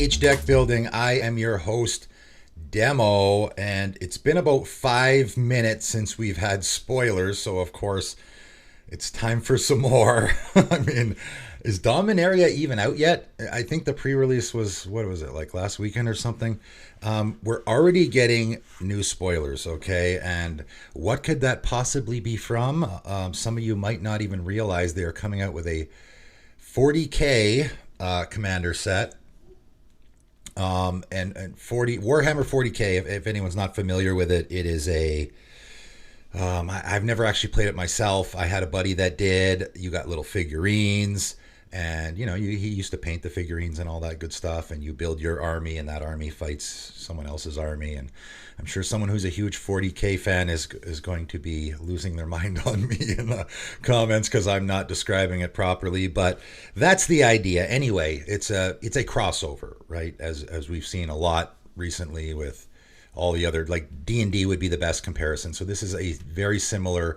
PH Deck Building. I am your host, Demo, and it's been about 5 minutes since we've had spoilers, so of course it's time for some more. I mean, is Dominaria even out yet? I think the pre-release was, what was it, like last weekend or something? We're already getting new spoilers, okay? And what could that possibly be from? Some of you might not even realize they are coming out with a 40K commander set. And 40 Warhammer 40K, if anyone's not familiar with it, it is a I've never actually played it myself. I had a buddy that did. You got little figurines, and he used to paint the figurines and all that good stuff, and you build your army, and that army fights someone else's army. And I'm sure someone who's a huge 40K fan is going to be losing their mind on me in the comments because I'm not describing it properly, but that's the idea. Anyway, it's a crossover, right? As we've seen a lot recently with all the other, like D&D would be the best comparison. So this is a very similar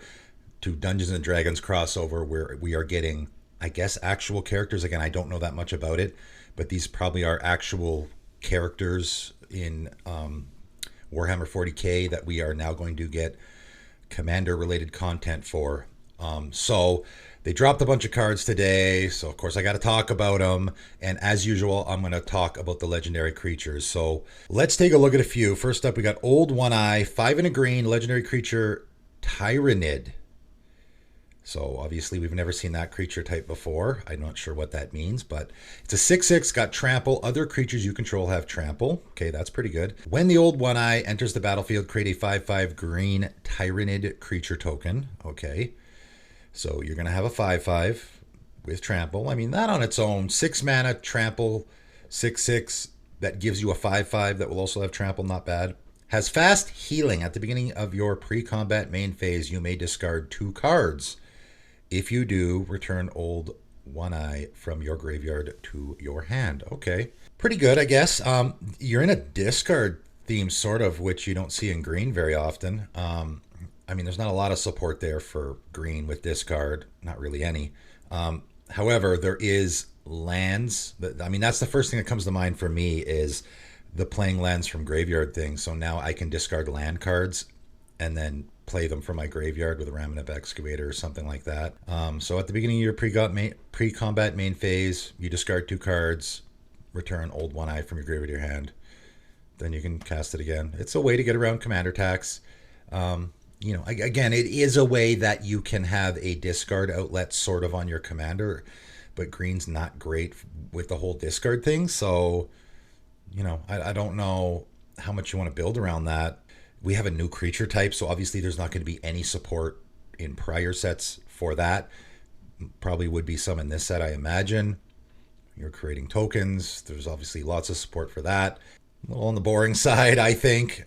to Dungeons and Dragons crossover where we are getting, I guess, actual characters. Again, I don't know that much about it, but these probably are actual characters in Warhammer 40K that we are now going to get commander related content for. So they dropped a bunch of cards today, so of course I got to talk about them. And as usual, I'm going to talk about the legendary creatures. So let's take a look at a few. First up, we got Old One Eye, 5 and a green, legendary creature, Tyrannid. So obviously we've never seen that creature type before. I'm not sure what that means, but it's a 6/6, got trample. Other creatures you control have trample. Okay, that's pretty good. When the Old One Eye enters the battlefield, create a 5/5 green Tyrannid creature token. Okay. So you're going to have a 5/5 with trample. I mean, that on its own, 6 mana, trample, 6/6, that gives you a 5/5 that will also have trample, not bad. Has fast healing. At the beginning of your pre-combat main phase, you may discard 2 cards. If you do, return Old One Eye from your graveyard to your hand. Okay. Pretty good, I guess. You're in a discard theme, sort of, which you don't see in green very often. I mean, there's not a lot of support there for green with discard. Not really any. However, there is lands. I mean, that's the first thing that comes to mind for me is the playing lands from graveyard thing. So now I can discard land cards and then play them from my graveyard with a Ramineth Excavator or something like that. So at the beginning of your pre-combat main phase, you discard 2 cards, return Old One Eye from your graveyard to your hand. Then you can cast it again. It's a way to get around commander tax. Again, it is a way that you can have a discard outlet sort of on your commander, but green's not great with the whole discard thing. So, I don't know how much you want to build around that. We have a new creature type, so obviously there's not going to be any support in prior sets for that. Probably would be some in this set, I imagine. You're creating tokens. There's obviously lots of support for that. A little on the boring side, I think,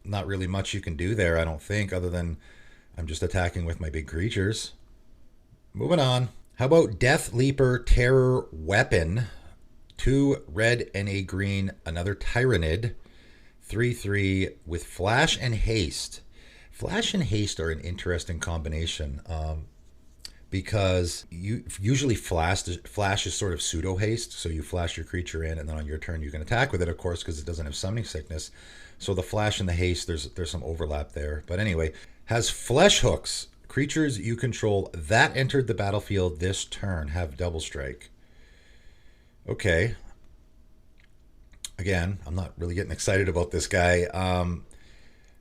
not really much you can do there, I don't think, other than I'm just attacking with my big creatures. Moving on. How about Death Leaper Terror Weapon? 2 red and a green, another Tyrannid. 3/3 with Flash and Haste. Flash and Haste are an interesting combination because usually Flash is sort of pseudo haste. So you flash your creature in, and then on your turn you can attack with it, of course, because it doesn't have summoning sickness. So the Flash and the Haste, there's some overlap there. But anyway, has Flesh Hooks. Creatures you control that entered the battlefield this turn have double strike. Okay. Again, I'm not really getting excited about this guy.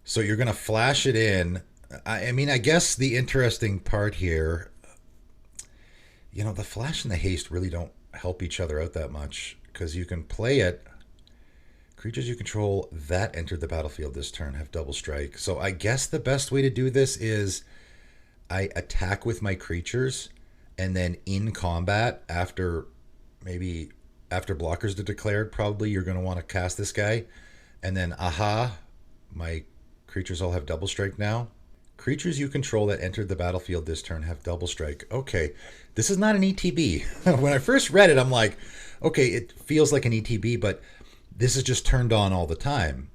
So you're going to flash it in. I mean, I guess the interesting part here, the Flash and the Haste really don't help each other out that much because you can play it. Creatures you control that entered the battlefield this turn have double strike. So I guess the best way to do this is I attack with my creatures, and then in combat, after blockers are declared, probably you're going to want to cast this guy. And then, my creatures all have double strike now. Creatures you control that entered the battlefield this turn have double strike. Okay, this is not an ETB. When I first read it, I'm like, okay, it feels like an ETB, but this is just turned on all the time.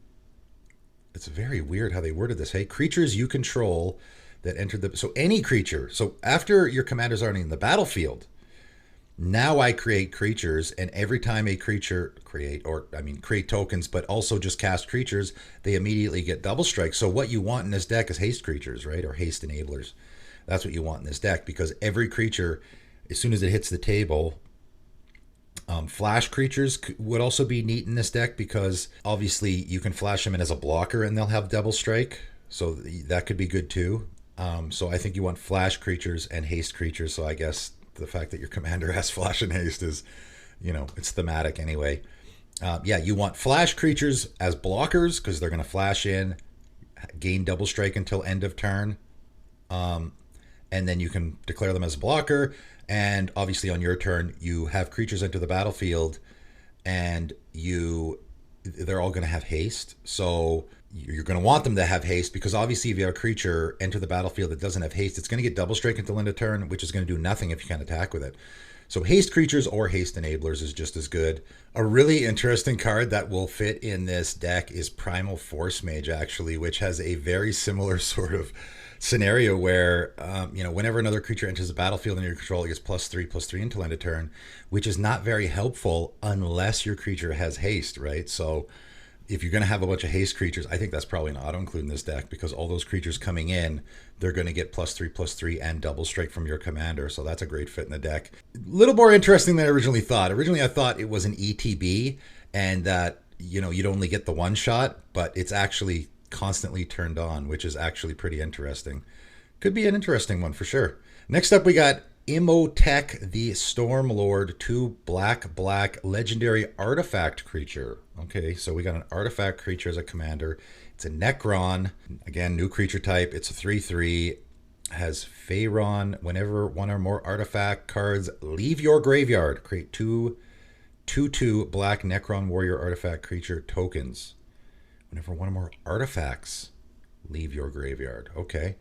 It's very weird how they worded this. Hey, creatures you control that entered the... So any creature. So after your commanders aren't in the battlefield, Now I create creatures, and every time a creature create tokens, but also just cast creatures, they immediately get double strike. So what you want in this deck is haste creatures, right? Or haste enablers. That's what you want in this deck, because every creature, as soon as it hits the table, flash creatures would also be neat in this deck, because obviously you can flash them in as a blocker and they'll have double strike. So that could be good too. So I think you want flash creatures and haste creatures. So I guess the fact that your commander has flash and haste is, it's thematic anyway. Yeah, you want flash creatures as blockers because they're going to flash in, gain double strike until end of turn. And then you can declare them as a blocker. And obviously on your turn, you have creatures enter the battlefield, and they're all going to have haste. So you're going to want them to have haste, because obviously if you have a creature enter the battlefield that doesn't have haste, it's going to get double strike until end of turn, which is going to do nothing if you can't attack with it. So haste creatures or haste enablers is just as good. A really interesting card that will fit in this deck is Primal Force Mage, actually, which has a very similar sort of scenario where, whenever another creature enters the battlefield and your control, it gets +3/+3 until end of turn, which is not very helpful unless your creature has haste, right? So if you're going to have a bunch of haste creatures, I think that's probably an auto-include in this deck, because all those creatures coming in, they're going to get +3/+3 and double strike from your commander. So that's a great fit in the deck. A little more interesting than I originally thought. Originally, I thought it was an ETB and that, you'd only get the one shot, but it's actually constantly turned on, which is actually pretty interesting. Could be an interesting one for sure. Next up, we got Imtec the Stormlord, 2 black legendary artifact creature. Okay, so we got an artifact creature as a commander. It's a Necron. Again, new creature type. It's a 3/3. Has Pharaon. Whenever one or more artifact cards leave your graveyard, create 2/2 black Necron warrior artifact creature tokens. Whenever one or more artifacts leave your graveyard. Okay.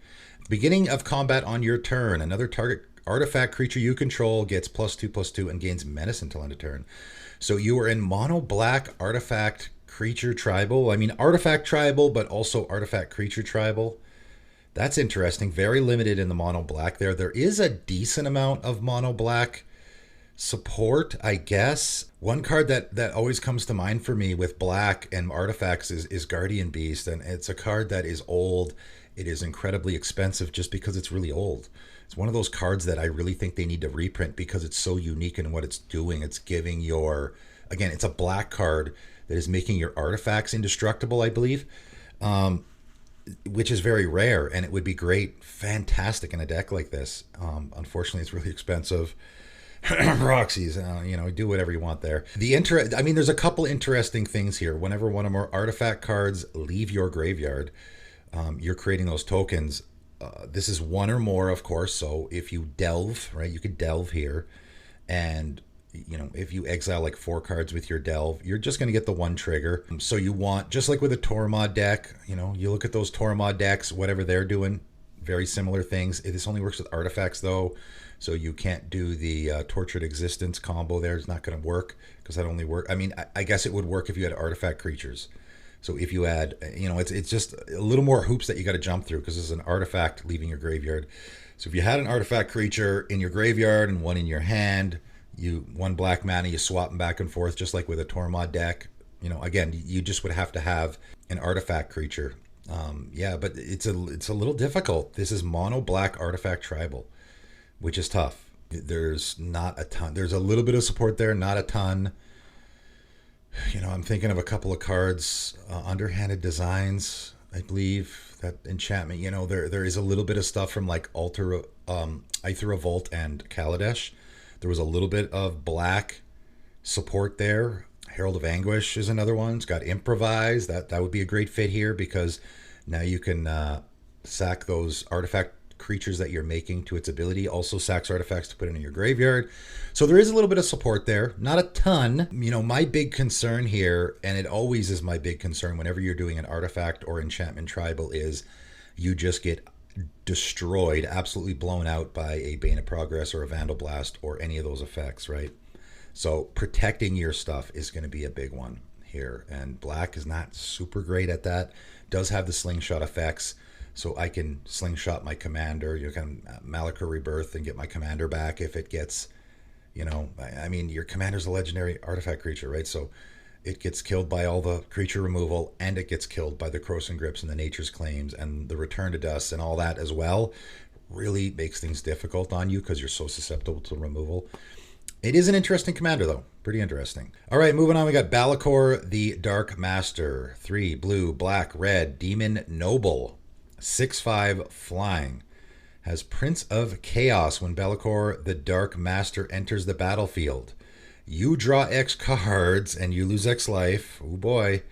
Beginning of combat on your turn, another target artifact creature you control gets +2/+2 and gains menace until end of turn. So you are in mono black artifact creature tribal. I mean, artifact tribal, but also artifact creature tribal. That's interesting. Very limited in the mono black there. There is a decent amount of mono black support, I guess. One card that always comes to mind for me with black and artifacts is Guardian Beast, and it's a card that is old. It is incredibly expensive just because it's really old. It's one of those cards that I really think they need to reprint because it's so unique in what it's doing. It's giving again, it's a black card that is making your artifacts indestructible, I believe, which is very rare, and it would be great, fantastic in a deck like this. Unfortunately, it's really expensive. Roxy's, do whatever you want there. There's a couple interesting things here. Whenever one or more artifact cards leave your graveyard, you're creating those tokens. This is one or more, of course. So if you delve, right, you could delve here, and if you exile like 4 cards with your delve, you're just going to get the one trigger. So you want, just like with a Tormod deck, you look at those Tormod decks, whatever they're doing, very similar things. This only works with artifacts though. So you can't do the Tortured Existence combo there. It's not going to work because that only work. I mean, I guess it would work if you had artifact creatures. So if you had, it's just a little more hoops that you got to jump through because this is an artifact leaving your graveyard. So if you had an artifact creature in your graveyard and one in your hand, one black mana, you swap them back and forth just like with a Tormod deck. Again, you just would have to have an artifact creature. But it's a little difficult. This is mono black artifact tribal, which is tough. There's not a ton. There's a little bit of support there, not a ton. I'm thinking of a couple of cards, Underhanded Designs, I believe, that enchantment. There is a little bit of stuff from like Aether Revolt and Kaladesh. There was a little bit of black support there. Herald of Anguish is another one. It's got Improvise. That would be a great fit here because now you can sack those artifact creatures that you're making to its ability. Also sacks artifacts to put in your graveyard. So there is a little bit of support there. Not a ton. My big concern here, and it always is my big concern whenever you're doing an artifact or enchantment tribal, is you just get destroyed, absolutely blown out by a Bane of Progress or a Vandal Blast or any of those effects, right? So protecting your stuff is going to be a big one here. And black is not super great at that. Does have the slingshot effects. So I can slingshot my commander, Balacore Rebirth and get my commander back if it gets, You know, I mean, your commander's a legendary artifact creature, right? So it gets killed by all the creature removal, and it gets killed by the Corrosive Grips and the Nature's Claims and the Return to Dust and all that as well. Really makes things difficult on you because you're so susceptible to removal. It is an interesting commander, though. Pretty interesting. All right, moving on. We got Balacore the Dark Master. 3 blue, black, red, Demon Noble. 6/5 flying. Has Prince of Chaos when Balacore the Dark Master enters the battlefield. You draw X cards and you lose X life. Oh boy.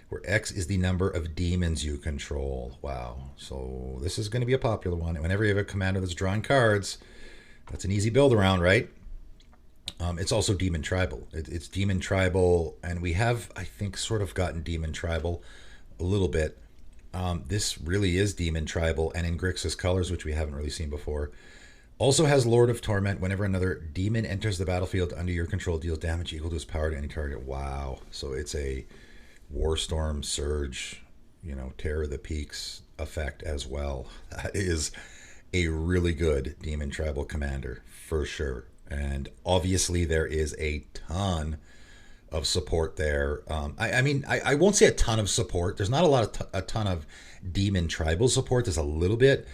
Where X is the number of demons you control. Wow. So this is going to be a popular one. Whenever you have a commander that's drawing cards, that's an easy build around, right? It's also Demon Tribal. It's Demon Tribal, and we have, I think, sort of gotten Demon Tribal a little bit. This really is Demon Tribal, and in Grixis colors, which we haven't really seen before. Also has Lord of Torment. Whenever another demon enters the battlefield under your control, deals damage equal to its power to any target. Wow. So it's a Warstorm Surge, you know, Terror of the Peaks effect as well. That is a really good Demon Tribal commander, for sure. And obviously there is a ton of support there. I mean, I won't say a ton of support. There's not a ton of Demon Tribal support. There's a little bit,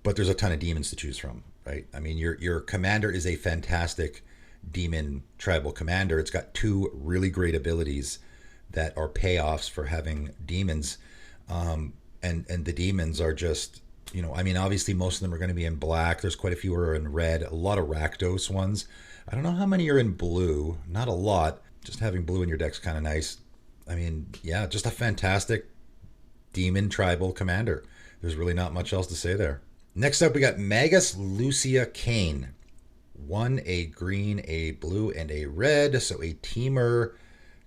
but there's a ton of demons to choose from, right? I mean, your commander is a fantastic Demon Tribal commander. It's got 2 really great abilities that are payoffs for having demons. And the demons are just, you know, I mean, obviously most of them are going to be in black. There's quite a few are in red. A lot of Rakdos ones. I don't know how many are in blue. Not a lot. Just having blue in your deck's kind of nice. I mean, yeah, just a fantastic Demon Tribal commander. There's really not much else to say there. Next up, we got Magnus, Lucia, Kane. 1 a green, a blue, and a red. So a teamer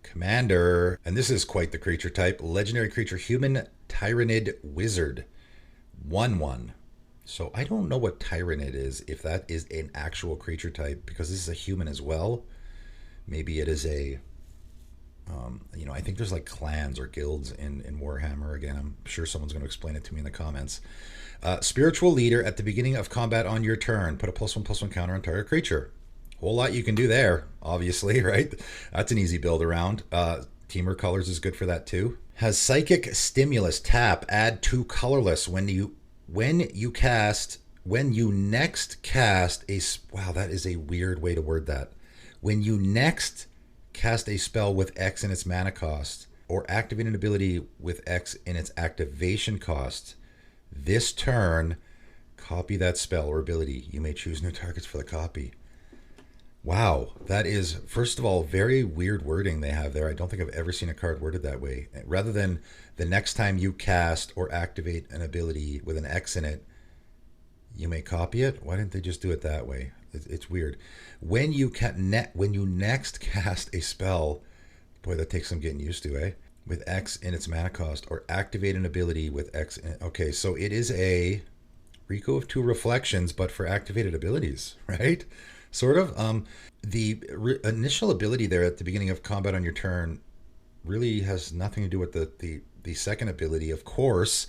commander. And this is quite the creature type. Legendary creature, human Tyrannid Wizard. 1/1. So I don't know what Tyrannid is, if that is an actual creature type, because this is a human as well. Maybe it is a, you know, I think there's like clans or guilds in Warhammer. Again, I'm sure someone's going to explain it to me in the comments. Spiritual Leader, at the beginning of combat on your turn, put a +1/+1 counter on target creature. Whole lot you can do there, obviously, right? That's an easy build around. Teamer Colors is good for that too. Has Psychic Stimulus. Tap, add 2 colorless when you next cast a, wow, that is a weird way to word that. When you next cast a spell with X in its mana cost, or activate an ability with X in its activation cost, this turn, copy that spell or ability. You may choose new targets for the copy. Wow, that is, first of all, very weird wording they have there. I don't think I've ever seen a card worded that way. Rather than the next time you cast or activate an ability with an X in it, you may copy it. Why didn't they just do it that way? It's weird. When you next cast a spell, boy, that takes some getting used to, eh? With X in its mana cost, or activate an ability with X in it. Okay, so it is a Rico of 2 reflections, but for activated abilities, right? Sort of. The initial ability there at the beginning of combat on your turn really has nothing to do with the second ability, of course,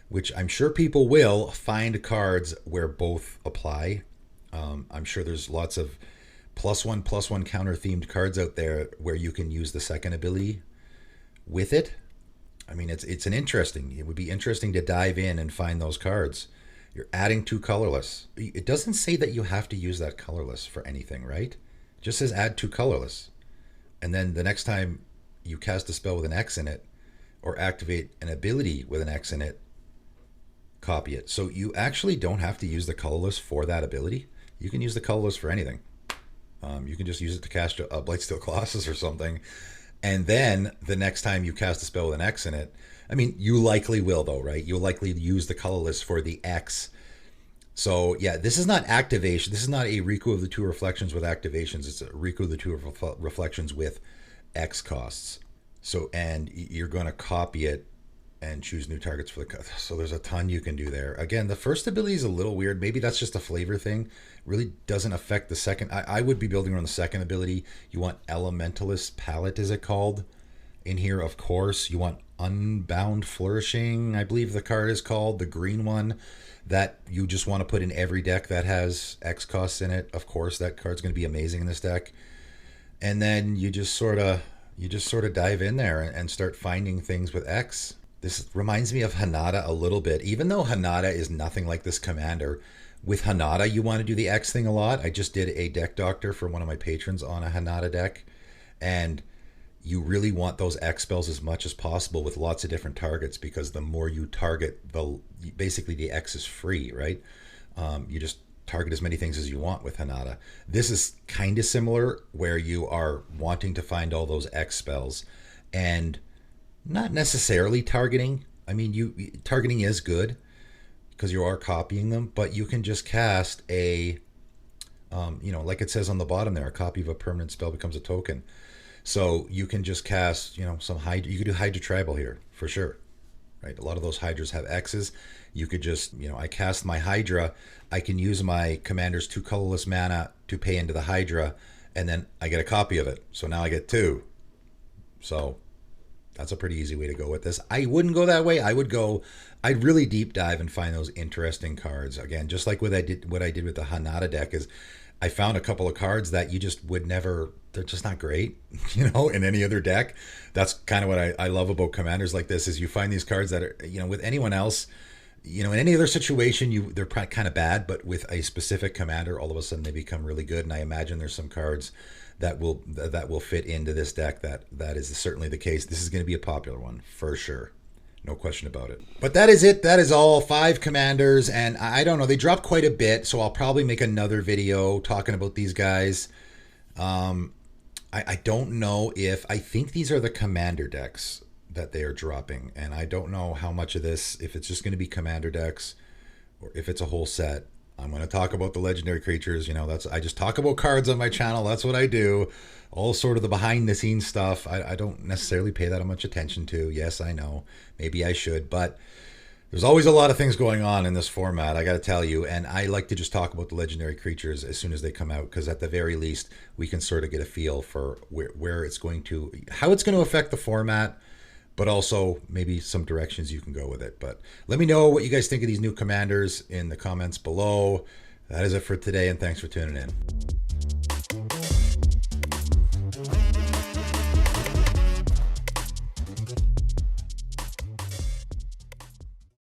which I'm sure people will find cards where both apply. I'm sure there's lots of +1/+1 counter themed cards out there where you can use the second ability with it. I mean, it would be interesting to dive in and find those cards. You're adding 2 colorless. It doesn't say that you have to use that colorless for anything, right? It just says add 2 colorless. And then the next time you cast a spell with an X in it, or activate an ability with an X in it, copy it. So you actually don't have to use the colorless for that ability. You can use the colorless for anything. You can just use it to cast a Blightsteel Colossus or something. And then the next time you cast a spell with an X in it, I mean, you likely will though, right? You'll likely use the colorless for the X. So yeah, this is not activation. This is not a Riku of the 2 reflections with activations. It's a Riku of the 2 reflections with X costs. So, and you're going to copy it and choose new targets for the, so there's a ton you can do there. Again, the first ability is a little weird. Maybe that's just a flavor thing. Really doesn't affect the second. I would be building around the second ability. You want Elementalist Palette, is it called? in here, of course, you want Unbound Flourishing, I believe the card is called, the green one that you just want to put in every deck that has X costs in it. Of course, that card's going to be amazing in this deck. And then you just sort of dive in there and start finding things with X. This reminds me of Hanada a little bit, even though Hanada is nothing like this commander. With Hanada, you want to do the X thing a lot. I just did a deck doctor for one of my patrons on a Hanada deck, and you really want those X spells as much as possible with lots of different targets, because the more you target, basically the X is free, right? You just target as many things as you want with Hanada. This is kind of similar, where you are wanting to find all those X spells and not necessarily targeting. I mean, targeting is good because you are copying them, but you can just cast a, like it says on the bottom there, a copy of a permanent spell becomes a token. So you can just cast, some Hydra. You could do Hydra Tribal here for sure, right? A lot of those Hydras have X's. You could just, I cast my Hydra. I can use my commander's 2 colorless mana to pay into the Hydra, and then I get a copy of it. So now I get 2. So that's a pretty easy way to go with this. I wouldn't go that way. I'd really deep dive and find those interesting cards. Again, just like what I did with the Hanada deck, is I found a couple of cards that you just would never, they're just not great, in any other deck. That's kind of what I love about commanders like this, is you find these cards that are, with anyone else, in any other situation, they're kind of bad, but with a specific commander, all of a sudden they become really good. And I imagine there's some cards that will fit into this deck that is certainly the case. This is going to be a popular one for sure. No question about it. But that is it. That is all 5 commanders. And I don't know, they dropped quite a bit, so I'll probably make another video talking about these guys. I don't know I think these are the commander decks that they are dropping. And I don't know how much of this, if it's just going to be commander decks or if it's a whole set. I'm going to talk about the legendary creatures. I just talk about cards on my channel. That's what I do. All sort of the behind the scenes stuff. I don't necessarily pay that much attention to. Yes, I know. Maybe I should, but there's always a lot of things going on in this format, I got to tell you. And I like to just talk about the legendary creatures as soon as they come out, because at the very least, we can sort of get a feel for where it's going to, how it's going to affect the format, but also maybe some directions you can go with it. But let me know what you guys think of these new commanders in the comments below. That is it for today, and thanks for tuning in.